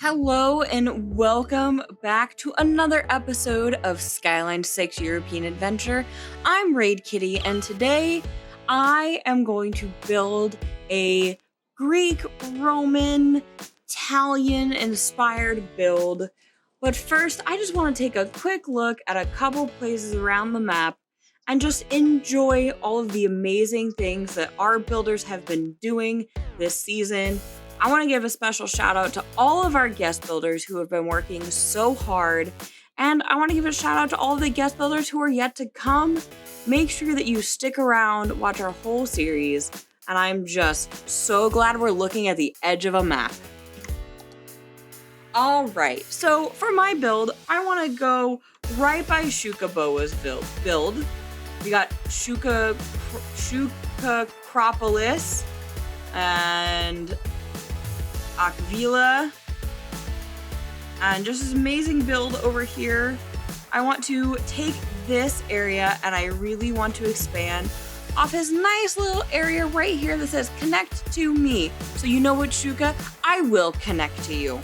Hello and welcome back to another episode of Skyline6 European Adventure. I'm Raid Kitty, and today I am going to build a Greek, Roman, Italian inspired build. But first, I just want to take a quick look at a couple places around the map and just enjoy all of the amazing things that our builders have been doing this season. I want to give a special shout out to all of our guest builders who have been working so hard. And I want to give a shout out to all of the guest builders who are yet to come. Make sure that you stick around, watch our whole series. And I'm just so glad we're looking at the edge of a map. All right, so for my build, I want to go right by Xucaboa's build. We got Xucacopolis and Aquila, and just this amazing build over here. I want to take this area and I really want to expand off his nice little area right here that says connect to me. So you know what, Xuca, I will connect to you.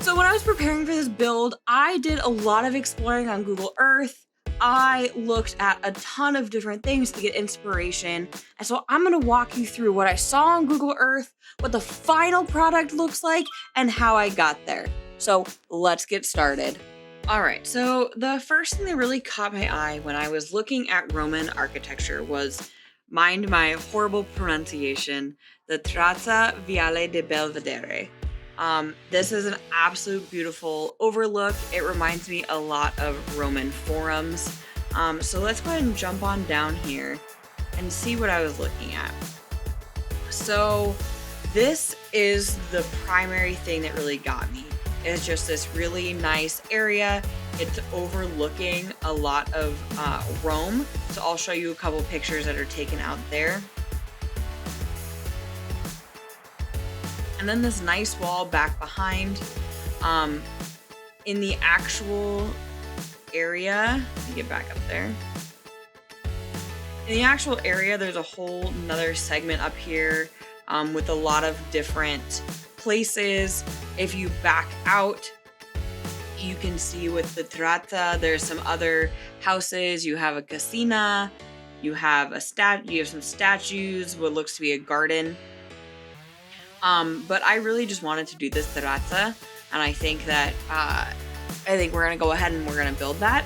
So when I was preparing for this build, I did a lot of exploring on Google Earth. I looked at a ton of different things to get inspiration. And so I'm gonna walk you through what I saw on Google Earth, what the final product looks like, and how I got there. So let's get started. All right, so the first thing that really caught my eye when I was looking at Roman architecture was, mind my horrible pronunciation, the Terrazza Viale de Belvedere. This is an absolute beautiful overlook. It reminds me a lot of Roman forums. So let's go ahead and jump on down here and see what I was looking at. So this is the primary thing that really got me. It's just this really nice area. It's overlooking a lot of Rome. So I'll show you a couple pictures that are taken out there. And then this nice wall back behind. In the actual area, let me get back up there. In the actual area, there's a whole another segment up here with a lot of different places. If you back out, you can see with the Terrazza, there's some other houses. You have a casina, you have some statues, what looks to be a garden. But I really just wanted to do this terrazza, and I think we're gonna go ahead and we're gonna build that.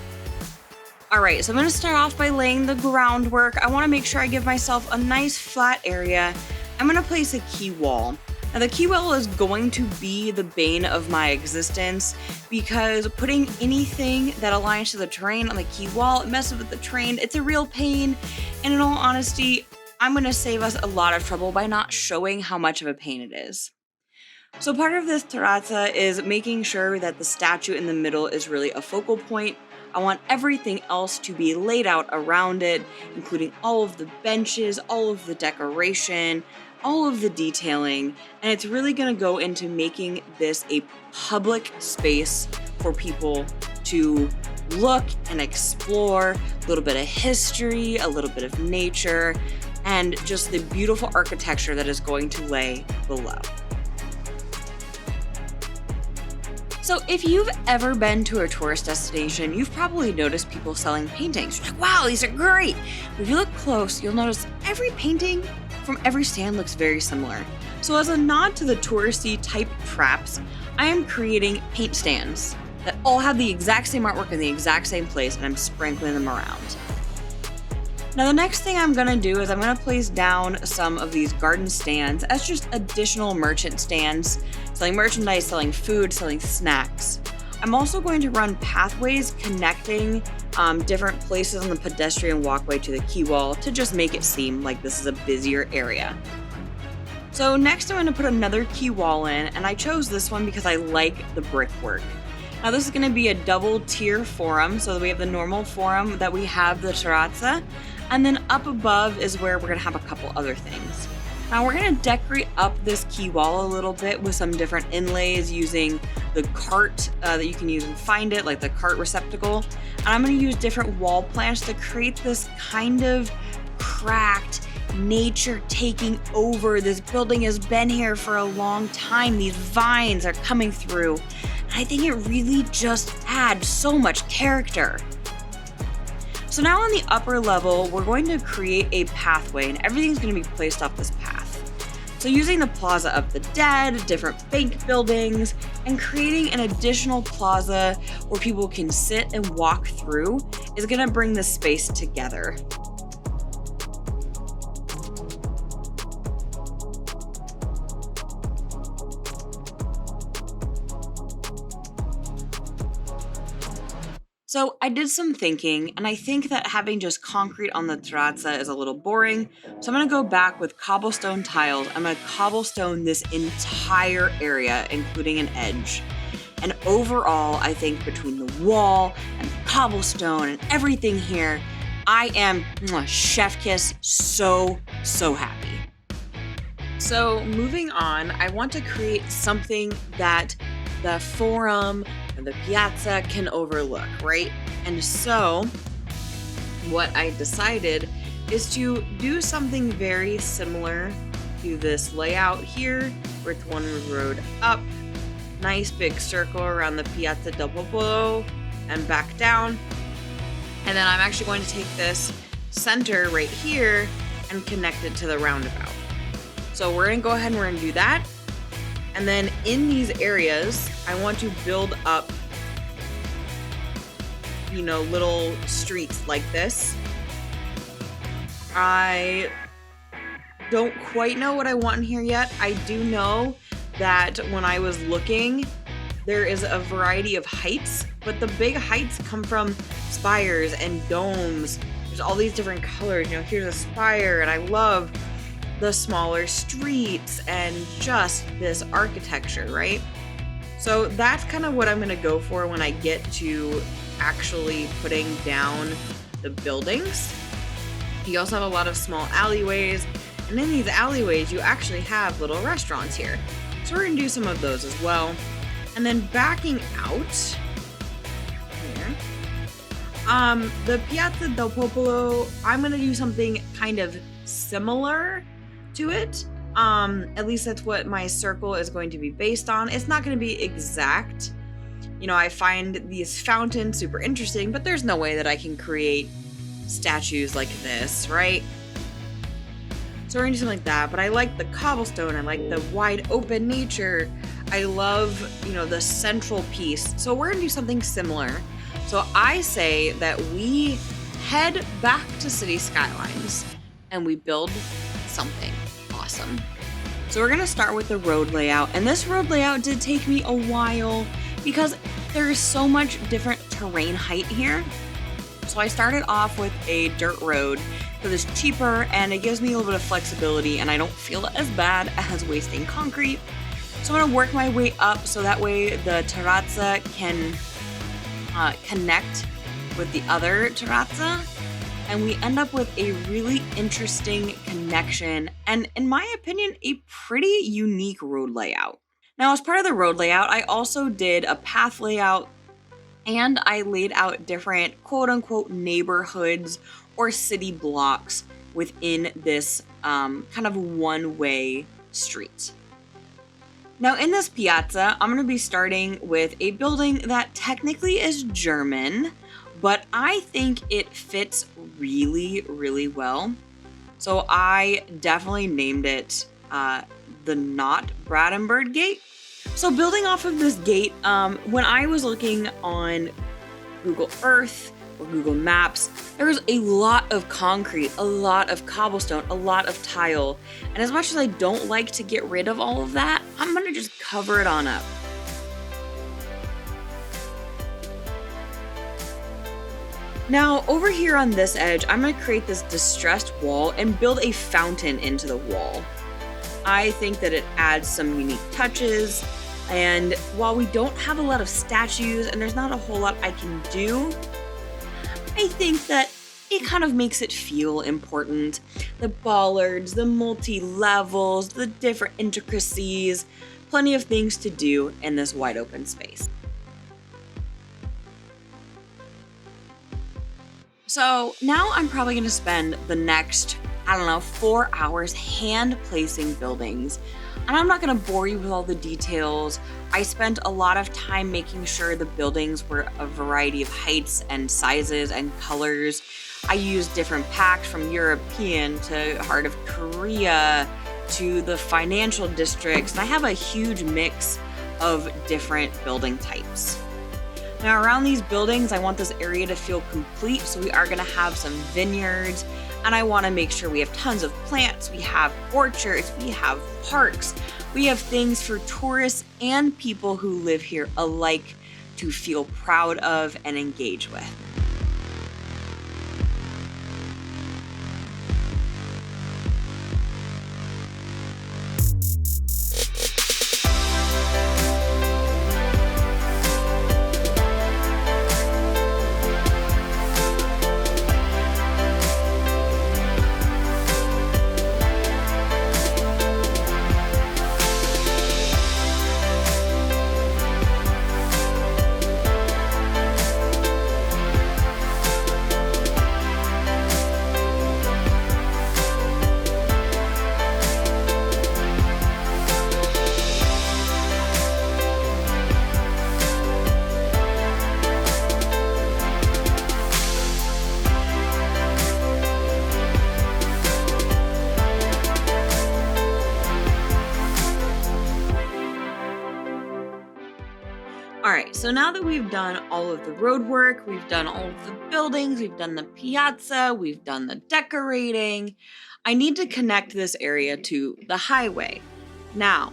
All right, so I'm gonna start off by laying the groundwork. I wanna make sure I give myself a nice flat area. I'm gonna place a key wall. Now the key wall is going to be the bane of my existence because putting anything that aligns to the terrain on the key wall, it messes with the terrain. It's a real pain, and in all honesty, I'm going to save us a lot of trouble by not showing how much of a pain it is. So part of this terrazza is making sure that the statue in the middle is really a focal point. I want everything else to be laid out around it, including all of the benches, all of the decoration, all of the detailing, and it's really going to go into making this a public space for people to look and explore, a little bit of history, a little bit of nature, and just the beautiful architecture that is going to lay below. So if you've ever been to a tourist destination, you've probably noticed people selling paintings. You're like, wow, these are great. But if you look close, you'll notice every painting from every stand looks very similar. So as a nod to the touristy type traps, I am creating paint stands that all have the exact same artwork in the exact same place, and I'm sprinkling them around. Now the next thing I'm gonna do is I'm gonna place down some of these garden stands as just additional merchant stands, selling merchandise, selling food, selling snacks. I'm also going to run pathways connecting different places on the pedestrian walkway to the key wall to just make it seem like this is a busier area. So next I'm gonna put another key wall in, and I chose this one because I like the brickwork. Now this is going to be a double tier forum, so that we have the normal forum that we have the terrazza, and then up above is where we're going to have a couple other things. Now we're going to decorate up this key wall a little bit with some different inlays using the cart that you can use and find it, like the cart receptacle. And I'm going to use different wall plants to create this kind of cracked nature taking over. This building has been here for a long time. These vines are coming through. And I think it really just adds so much character. So now on the upper level, we're going to create a pathway and everything's going to be placed off this path. So using the Plaza of the Dead, different bank buildings, and creating an additional plaza where people can sit and walk through is going to bring this space together. So I did some thinking, and I think that having just concrete on the terrazza is a little boring. So I'm gonna go back with cobblestone tiles. I'm gonna cobblestone this entire area, including an edge. And overall, I think between the wall and the cobblestone and everything here, I am chef kiss so happy. So moving on, I want to create something that the forum and the piazza can overlook, right? And so what I decided is to do something very similar to this layout here, where it's one road up, nice big circle around the Piazza del Popolo and back down. And then I'm actually going to take this center right here and connect it to the roundabout. So we're gonna go ahead and we're gonna do that. And then in these areas, I want to build up, you know, little streets like this. I don't quite know what I want in here yet. I do know that when I was looking, there is a variety of heights, but the big heights come from spires and domes. There's all these different colors. You know, here's a spire, and I love the smaller streets and just this architecture, right? So that's kind of what I'm gonna go for when I get to actually putting down the buildings. You also have a lot of small alleyways, and in these alleyways, you actually have little restaurants here. So we're gonna do some of those as well. And then backing out here, the Piazza del Popolo, I'm gonna do something kind of similar to it. At least that's what my circle is going to be based on. It's not going to be exact. You know, I find these fountains super interesting, but there's no way that I can create statues like this, right? So we're gonna do something like that, but I like the cobblestone. I like the wide open nature. I love, you know, the central piece. So we're gonna do something similar. So I say that we head back to City Skylines and we build something awesome. So we're gonna start with the road layout, and this road layout did take me a while because there is so much different terrain height here. So I started off with a dirt road because it's cheaper and it gives me a little bit of flexibility and I don't feel as bad as wasting concrete. So I'm gonna work my way up so that way the terrazza can connect with the other terrazza, and we end up with a really interesting connection and, in my opinion, a pretty unique road layout. Now, as part of the road layout, I also did a path layout and I laid out different quote-unquote neighborhoods or city blocks within this kind of one-way street. Now in this piazza, I'm going to be starting with a building that technically is German, but I think it fits really, really well. So I definitely named it the Not Brandenburg Gate. So building off of this gate, when I was looking on Google Earth or Google Maps, there was a lot of concrete, a lot of cobblestone, a lot of tile. And as much as I don't like to get rid of all of that, I'm gonna just cover it on up. Now, over here on this edge, I'm gonna create this distressed wall and build a fountain into the wall. I think that it adds some unique touches, and while we don't have a lot of statues and there's not a whole lot I can do, I think that it kind of makes it feel important. The bollards, the multi-levels, the different intricacies, plenty of things to do in this wide open space. So now I'm probably gonna spend the next I don't know, 4 hours hand placing buildings. And I'm not gonna bore you with all the details. I spent a lot of time making sure the buildings were a variety of heights and sizes and colors. I used different packs from European to Heart of Korea to the financial districts. And I have a huge mix of different building types. Now around these buildings, I want this area to feel complete. So we are gonna have some vineyards, and I wanna make sure we have tons of plants, we have orchards, we have parks, we have things for tourists and people who live here alike to feel proud of and engage with. All right, so now that we've done all of the road work, we've done all of the buildings, we've done the piazza, we've done the decorating, I need to connect this area to the highway. Now,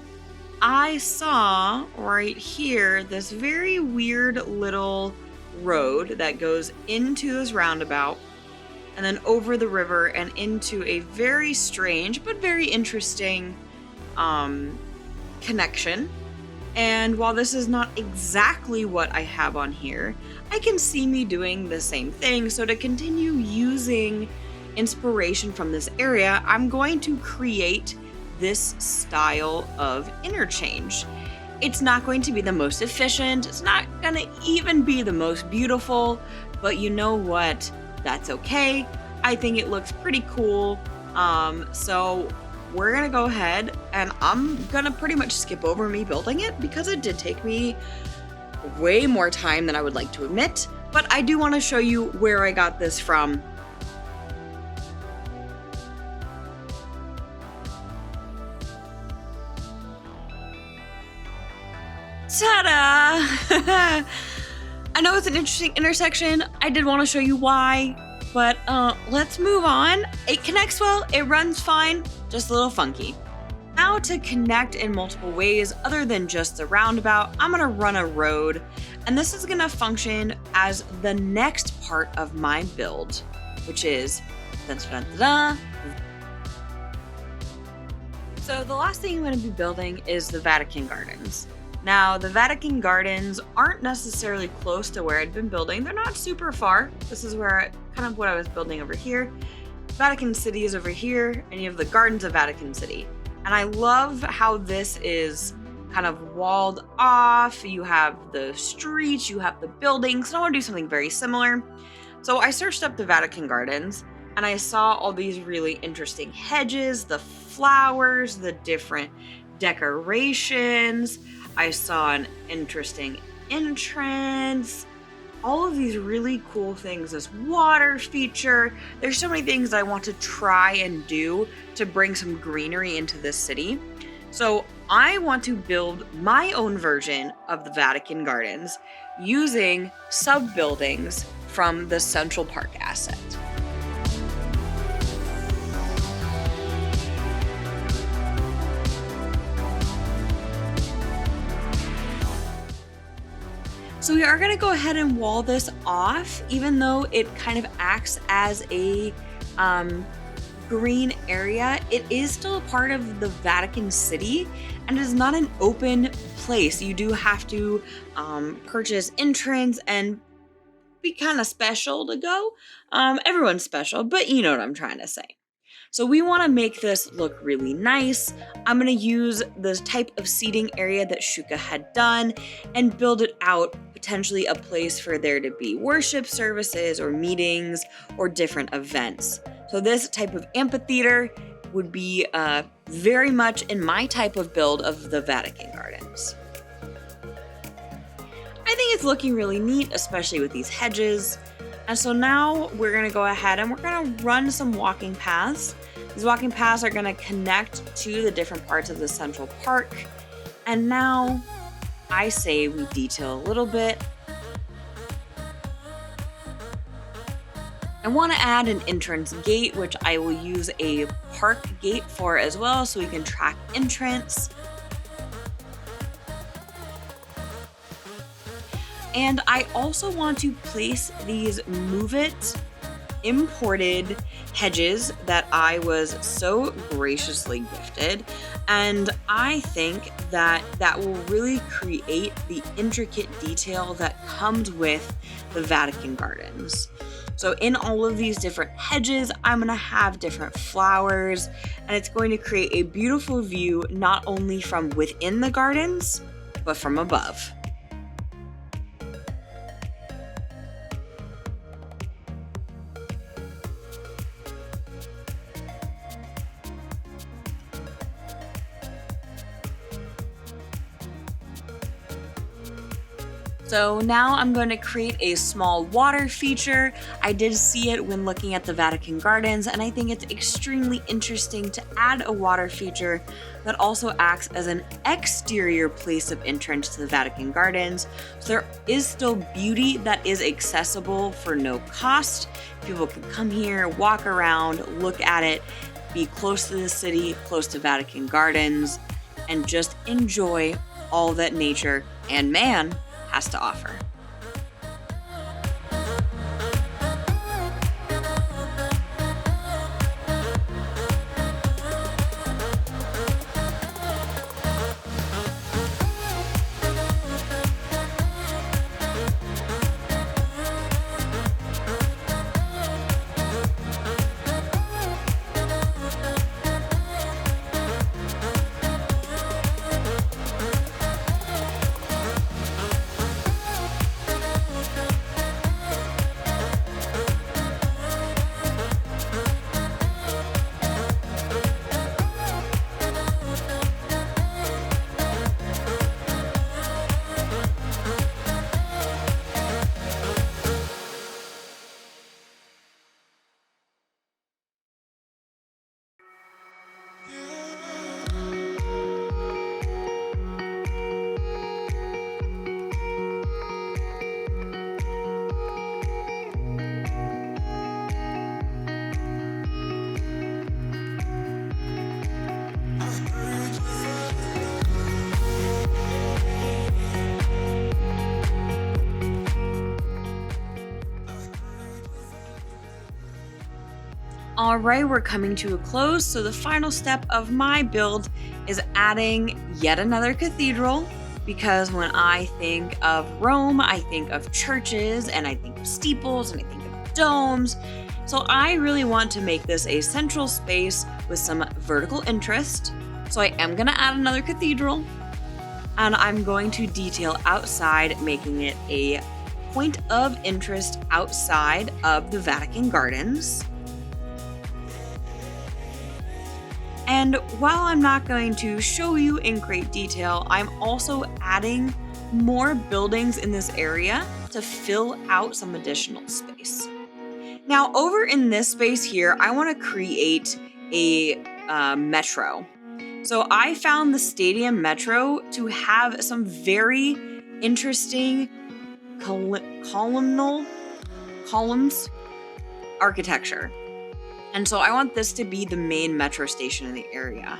I saw right here this very weird little road that goes into this roundabout and then over the river and into a very strange but very interesting connection. And while this is not exactly what I have on here, I can see me doing the same thing. So to continue using inspiration from this area, I'm going to create this style of interchange. It's not going to be the most efficient. It's not gonna even be the most beautiful, but you know what? That's okay. I think it looks pretty cool. So we're gonna go ahead and I'm gonna pretty much skip over me building it because it did take me way more time than I would like to admit, but I do wanna show you where I got this from. Ta-da! I know it's an interesting intersection. I did want to show you why, but let's move on. It connects well, it runs fine, just a little funky. Now to connect in multiple ways other than just the roundabout, I'm gonna run a road, and this is gonna function as the next part of my build, which is dun-dun-dun-dun. So the last thing I'm gonna be building is the Vatican Gardens. Now, the Vatican Gardens aren't necessarily close to where I'd been building. They're not super far. This is where kind of what I was building over here. Vatican City is over here, and you have the Gardens of Vatican City. And I love how this is kind of walled off. You have the streets, you have the buildings, and I want to do something very similar. So I searched up the Vatican Gardens, and I saw all these really interesting hedges, the flowers, the different decorations. I saw an interesting entrance, all of these really cool things, this water feature. There's so many things I want to try and do to bring some greenery into this city. So I want to build my own version of the Vatican Gardens using sub-buildings from the Central Park asset. So we are gonna go ahead and wall this off, even though it kind of acts as a green area. It is still a part of the Vatican City, and it is not an open place. You do have to purchase entrance and be kind of special to go. Everyone's special, but you know what I'm trying to say. So we want to make this look really nice. I'm going to use the type of seating area that Xuca had done and build it out, potentially a place for there to be worship services or meetings or different events. So this type of amphitheater would be very much in my type of build of the Vatican Gardens. I think it's looking really neat, especially with these hedges. And so now we're gonna go ahead and we're gonna run some walking paths. These walking paths are gonna connect to the different parts of the central park. And now I say we detail a little bit. I want to add an entrance gate, which I will use a park gate for as well, so we can track entrance. And I also want to place these Move It imported hedges that I was so graciously gifted. And I think that that will really create the intricate detail that comes with the Vatican Gardens. So in all of these different hedges, I'm gonna have different flowers, and it's going to create a beautiful view, not only from within the gardens, but from above. So now I'm going to create a small water feature. I did see it when looking at the Vatican Gardens, and I think it's extremely interesting to add a water feature that also acts as an exterior place of entrance to the Vatican Gardens. So there is still beauty that is accessible for no cost. People can come here, walk around, look at it, be close to the city, close to Vatican Gardens, and just enjoy all that nature and man has to offer. All right, we're coming to a close. So the final step of my build is adding yet another cathedral, because when I think of Rome, I think of churches and I think of steeples and I think of domes. So I really want to make this a central space with some vertical interest. So I am gonna add another cathedral, and I'm going to detail outside, making it a point of interest outside of the Vatican Gardens. And while I'm not going to show you in great detail, I'm also adding more buildings in this area to fill out some additional space. Now, over in this space here, I want to create a metro. So I found the Stadium Metro to have some very interesting columns architecture. And so I want this to be the main metro station in the area.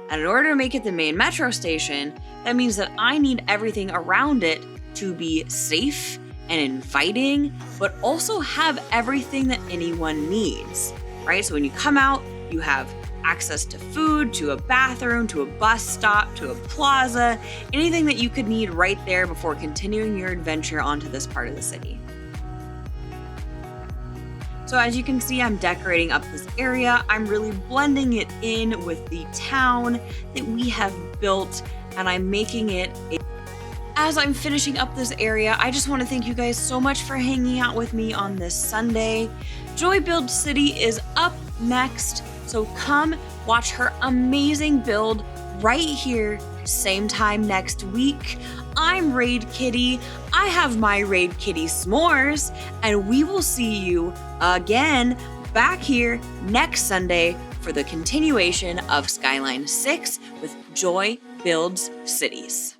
And in order to make it the main metro station, that means that I need everything around it to be safe and inviting, but also have everything that anyone needs, right? So when you come out, you have access to food, to a bathroom, to a bus stop, to a plaza, anything that you could need right there before continuing your adventure onto this part of the city. So as you can see, I'm decorating up this area. I'm really blending it in with the town that we have built, and I'm making it as I'm finishing up this area, I just want to thank you guys so much for hanging out with me on this Sunday. Joy Build City is up next, so come watch her amazing build right here, same time next week. I'm Raid Kitty. I have my Raid Kitty s'mores, and we will see you again back here next Sunday for the continuation of Skyline 6 with Joy Builds Cities.